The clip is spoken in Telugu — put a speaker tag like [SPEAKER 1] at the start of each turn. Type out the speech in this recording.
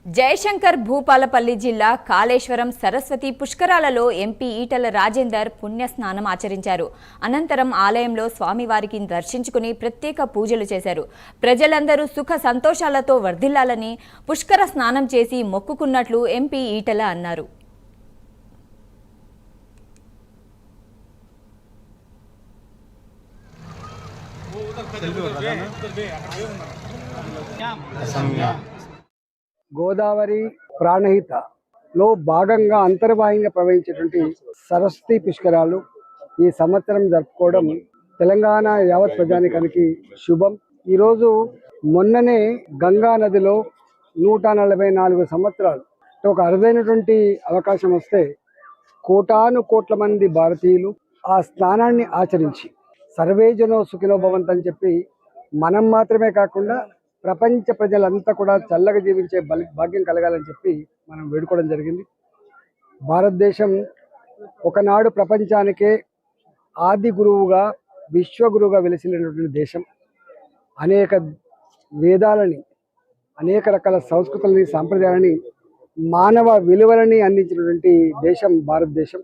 [SPEAKER 1] జయశంకర్ భూపాలపల్లి జిల్లా కాళేశ్వరం సరస్వతి పుష్కరాలలో ఎంపీ ఈటల రాజేందర్ పుణ్యస్నానం ఆచరించారు. అనంతరం ఆలయంలో స్వామివారికి దర్శించుకుని ప్రత్యేక పూజలు చేశారు. ప్రజలందరూ సుఖ సంతోషాలతో వర్ధిల్లాలని పుష్కర స్నానం చేసి మొక్కుకున్నట్లు ఎంపీ ఈటల అన్నారు.
[SPEAKER 2] గోదావరి ప్రాణహితలో భాగంగా అంతర్వాహినిగా ప్రవహించేటువంటి సరస్వతి పుష్కరాలు ఈ సంవత్సరం జరుపుకోవడం తెలంగాణ యావత్ ప్రజానికానికి శుభం. ఈరోజు మొన్ననే గంగా నదిలో 144 సంవత్సరాలు ఒక అరుదైనటువంటి అవకాశం వస్తే కోటాను కోట్ల మంది భారతీయులు ఆ స్నానాన్ని ఆచరించి సర్వే జనో సుఖినో భవంతు అని చెప్పి మనం మాత్రమే కాకుండా ప్రపంచ ప్రజలంతా కూడా చల్లగా జీవించే భాగ్యం కలగాలని చెప్పి మనం వేడుకోవడం జరిగింది. భారతదేశం ఒకనాడు ప్రపంచానికే ఆది గురువుగా విశ్వగురువుగా వెలిసినటువంటి దేశం. అనేక వేదాలని, అనేక రకాల సంస్కృతులని, సాంప్రదాయాలని, మానవ విలువలని అందించినటువంటి దేశం భారతదేశం.